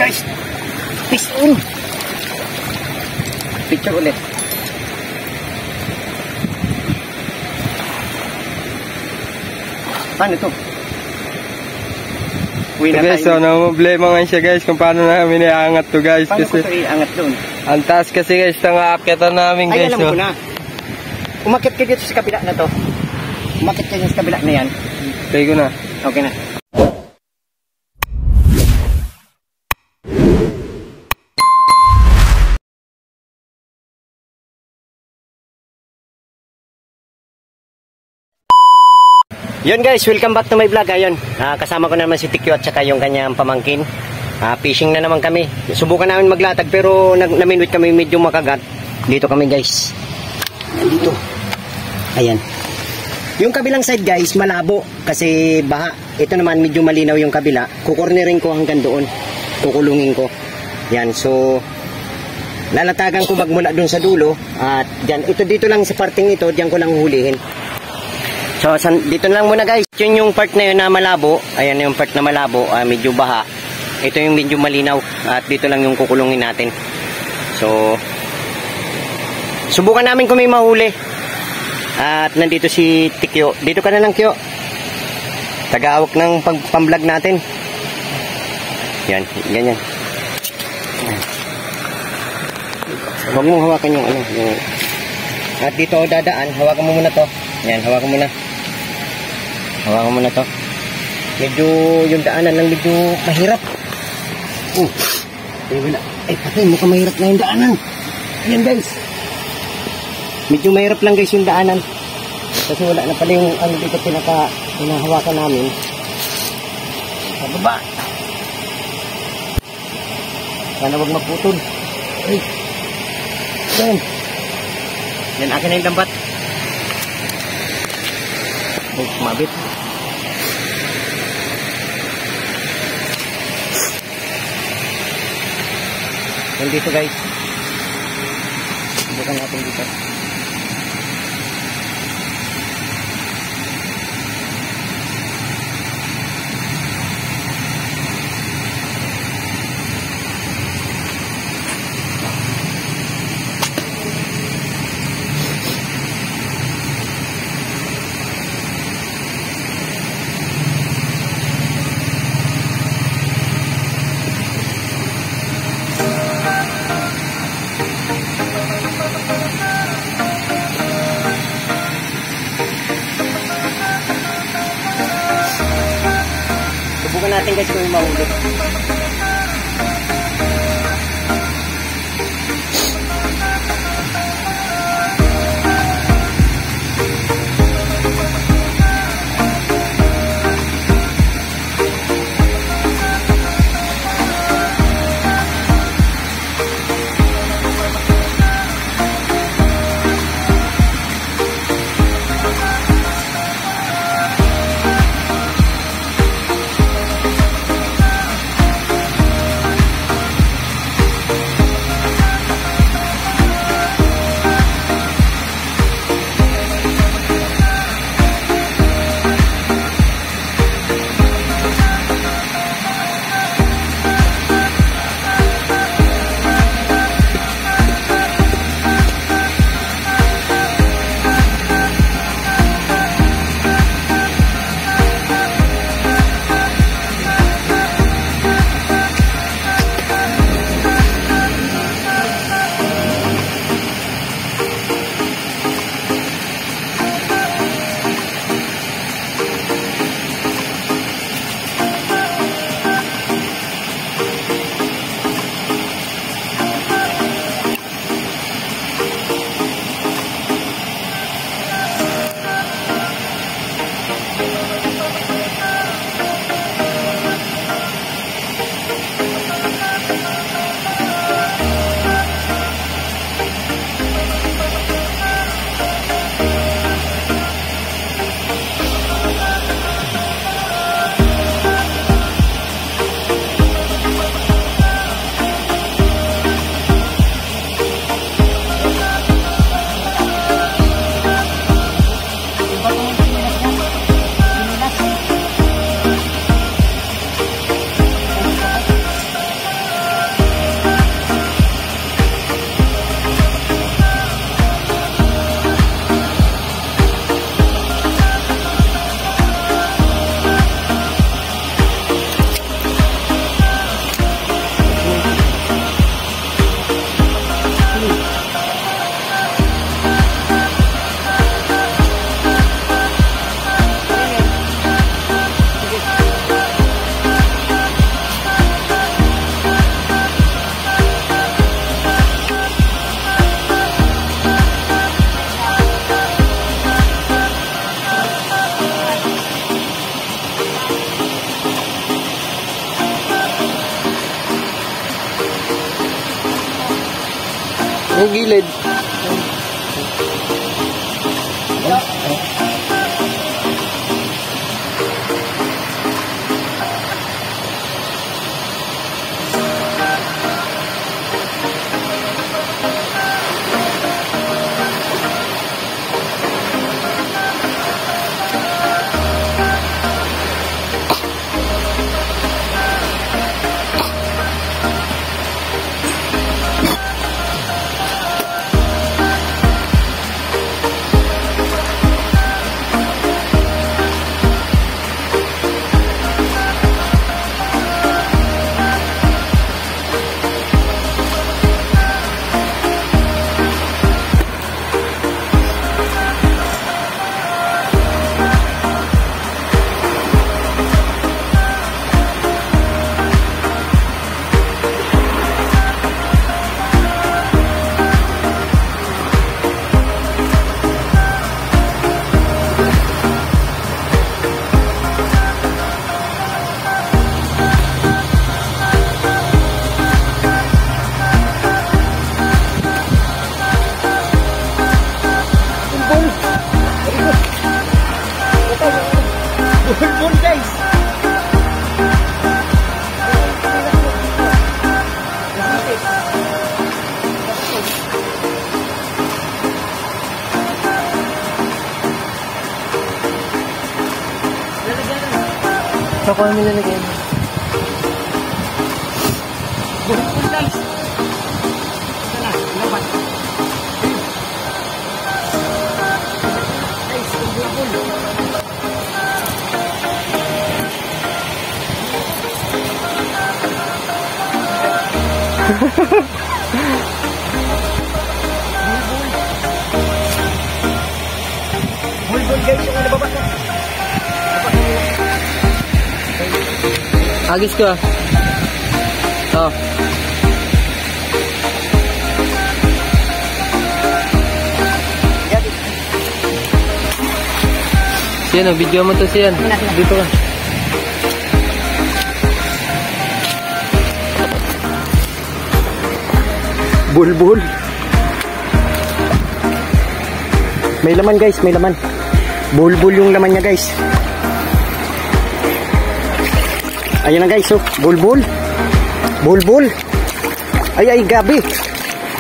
guys. Fish on. Picture ulit. Paano to? So guys, so problema nga siya guys kung paano namin iangat to guys. Paano kasi ko ito iangat doon? Ang taas kasi guys ng aakyatan namin guys. Ay, alam ko na. Umakit ka dito sa kabila na to. Umakit ka sa kabila na yan. Okay ko na. Okay na. Yun guys, welcome back to my vlog. Ayun, kasama ko naman si Tikyo at saka yung kanyang pamangkin. Fishing na naman kami. Subukan namin maglatag pero naminwit kami medyo makagat. Dito kami guys. Dito. Ayan. Yung kabilang side guys, malabo kasi baha. Ito naman medyo malinaw yung kabila. Kukornerin ko hanggang doon. Kukulungin ko. Yan, so lalatagan ko magmula doon sa dulo at diyan, ito dito lang sa parting ito, diyan ko lang hulihin. So, dito lang muna guys. Yun yung part na yun na malabo. Ayan yung part na malabo. Medyo baha. Ito yung medyo malinaw. At dito lang yung kukulungin natin. So, subukan namin kung may mahuli. At nandito si Tikyo. Dito ka na lang, Kyo. Tagahawak ng pang-vlog natin. Yan, ganyan. Huwag mong hawakan yung ano. Yung... At dito dadaan. Hawakan mo muna to. Yan, hawakan mo na. Hawakan mo na to. Medyo yung daanan lang medyo mahirap. Ay, patay, mukhang mahirap na yung daanan. Ayan guys. Medyo mahirap lang guys yung daanan. Kasi wala na pala yung ano dito pinahawakan namin. Sa baba. Sana wag maputol. Ay. Yan. Yan, akin na yung lambat. Ay, kumabit. Yan dito guys. Subukan natin dito. Subukan natin guys kung mahuli. Yung gilid. Bulbul guys. Sa ko namin lalagyan. Bulbul guys. Ito na, laban. Guys, bulbul. Bulbul guys, yung nababa na. Agis ko. Oh. Siyan, video mo to siyan. Dito ka. Bulbul. May laman guys, may laman. Bulbul yung laman niya guys. Ayan na guys, oh. Bulbul. Bulbul. Ay, grabe.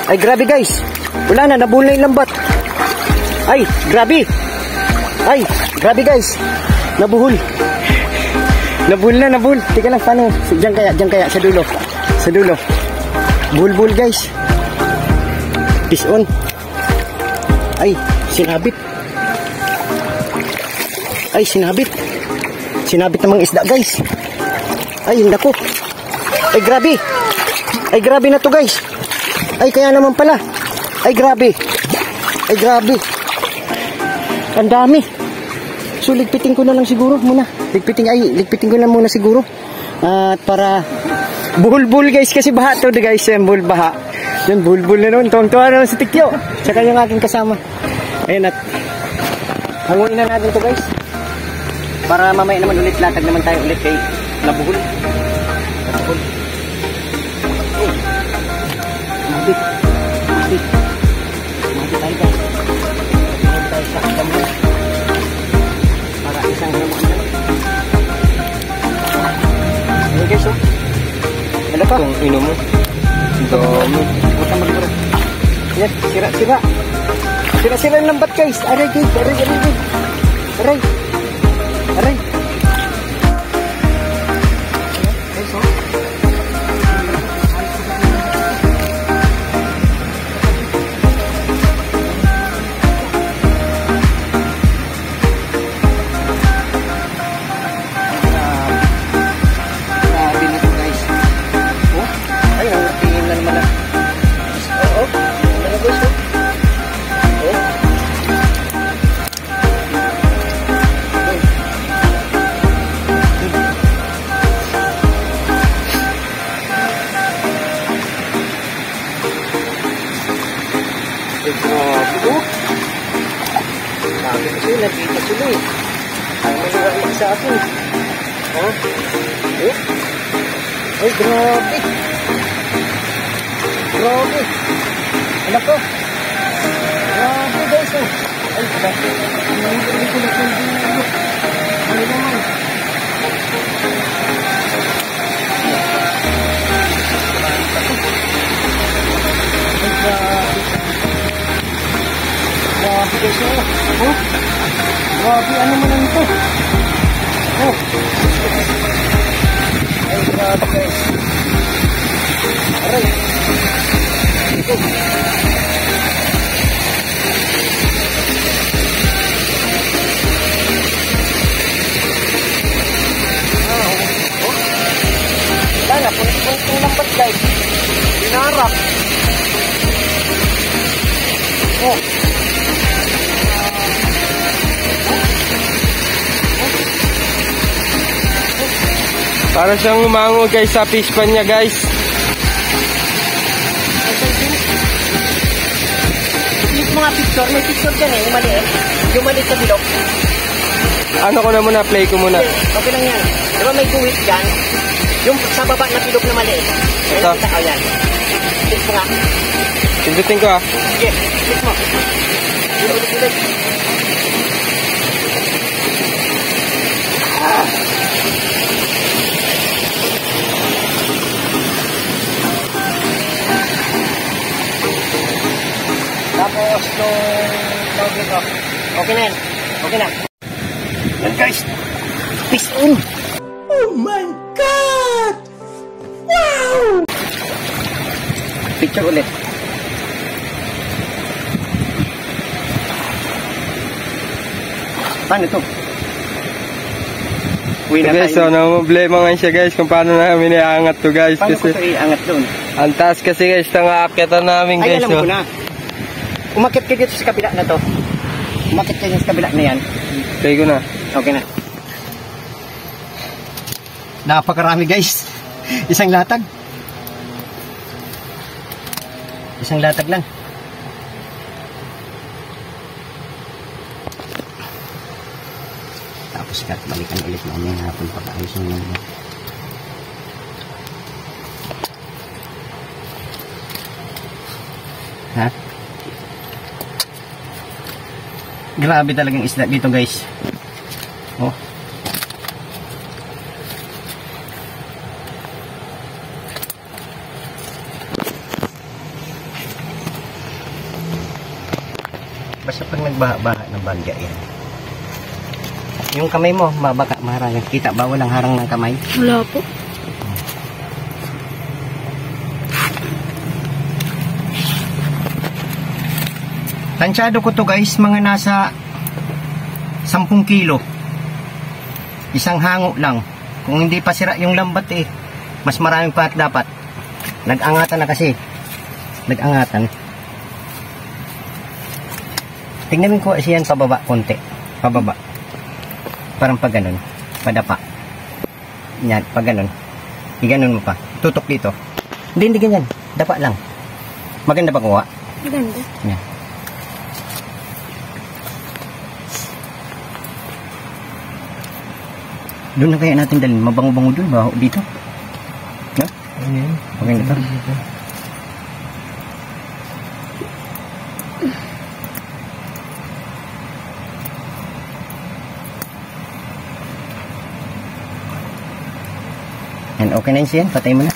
Ay, grabe guys. Wala na, nabuhol na yung lambat. Ay, grabe. Ay, grabe guys. Nabuhol. Nabuhol na, nabuhol. Tika lang, paano? Diyan kaya, sa dulo. Sa dulo. Bulbul guys. Fish on. Ay, sinabit. Ay, sinabit. Sinabit namang isda guys. Ay, naku. Ay, grabe. Ay, grabe na to guys. Ay, kaya naman pala. Ay, grabe. Ay, grabe. Ang dami. So, ligpitin ko na lang siguro muna. Ligpitin ko na muna siguro. At para bulbul guys, kasi baha to guys. Yan, baha. Yan, bulbul na noon. Tuwang-tuwa na si Tikyo. Tsaka yung aking kasama. Ayun, at hanguin na natin to guys. Para mamaya naman ulit, latag naman tayo ulit kay nabuhol. Nabuhol. Oh. Mabit. Mabit. Mabit tayo guys. Mabit tayo sa damon. Para isang damon na. Ayan guys, oh. Ano pa? Kung inom mo. Dami. Huwag kang magduro. Yan, sira. Sira ang lambat guys. Aray guys, aray. Aray. Aray. Nakita sila eh. Ang maliwalik sa akin. Ha? Eh? Ay, grabe. Grabe. Ang Nako. Grabe guys, oh. Ay, grabe. Hindi ko na. Ano naman? Grabe guys, oh. Oh. Grabe, ano man ito? Oh. Ay, grabe guys. Aray. Ito. Wala na, punit-punit yung lambat guys. Dinarap. Oh. Para siyang umango guys sa fish pan niya guys. Click mga picture, may picture dyan eh, yung maliit. Yung maliit sa bilog. Ano ko na muna, play ko muna. Okay lang yan. Diba may guwit dyan? Yung sa baba na bilog na maliit. Ito. Ayun, yan. Click mo nga. Pindutin ko ah. Sige, click mo. Ulit. Tapos nung dito. Okay na yan. Okay na. Yan guys. Fish on. Oh my God! Wow! Picture ulit. Paano ito? Uwi na Guys, so tayo. namumblema nga siya guys kung paano namin iaangat to guys. Paano ko Kasi ito iangat doon? ang taas kasi guys ng aakyatan namin Ay, guys. alam ko na. Umakit ka dito sa kabila na to. Umakit ka dito sa kabila na yan. Play ko na. Okay na. Napakarami guys. Isang latag. Isang latag lang. Tapos balikan ulit namin hapon pag-ayusin namin. Ha? Grabe talagang isda dito guys. Oh. Basta pag nagbaha-baha ng bagya yan. Yung kamay mo, mabaka, maharang. Kita ba walang harang ng kamay? Wala po. Tansyado ko to guys, mga nasa 10 kilo. Isang hango lang. Kung hindi pa sira yung lambat eh, mas maraming pa dapat. Nag-angatan na kasi. Nag-angatan. Tingnan ko siyan pababa konti. Pababa. Parang pag ganun. Padapa. Yan, pag ganun. Iganon mo pa. Tutok dito. Hindi ganyan. Dapa lang. Maganda ba kuha? Maganda. Yan. Doon na kaya natin dalhin. Mabango-bango doon. Baho dito. No? Ayan. Okay na ito. Yan, okay na yun siyan. Patay mo na.